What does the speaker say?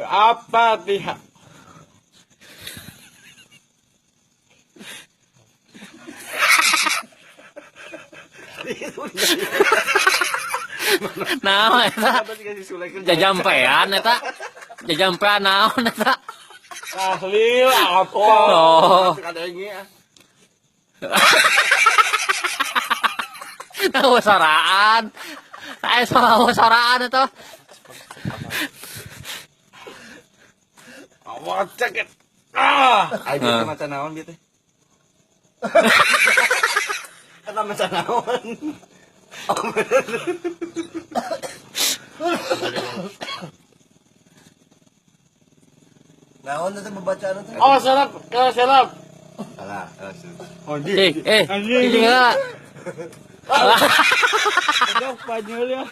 Apa pihak? Naon eta? Jajampean eta. Jajampean naon eta? Tahlil apa? Oh. Kadangnya. Wasaraan. Saya sama wasaraan itu. Awak ceket. Ayo macam naon gitu. Kata macam naon. Naon itu pembacaan itu? Oh, serap, serap. Alah, Oh, ini enggak. Udah panjul ya.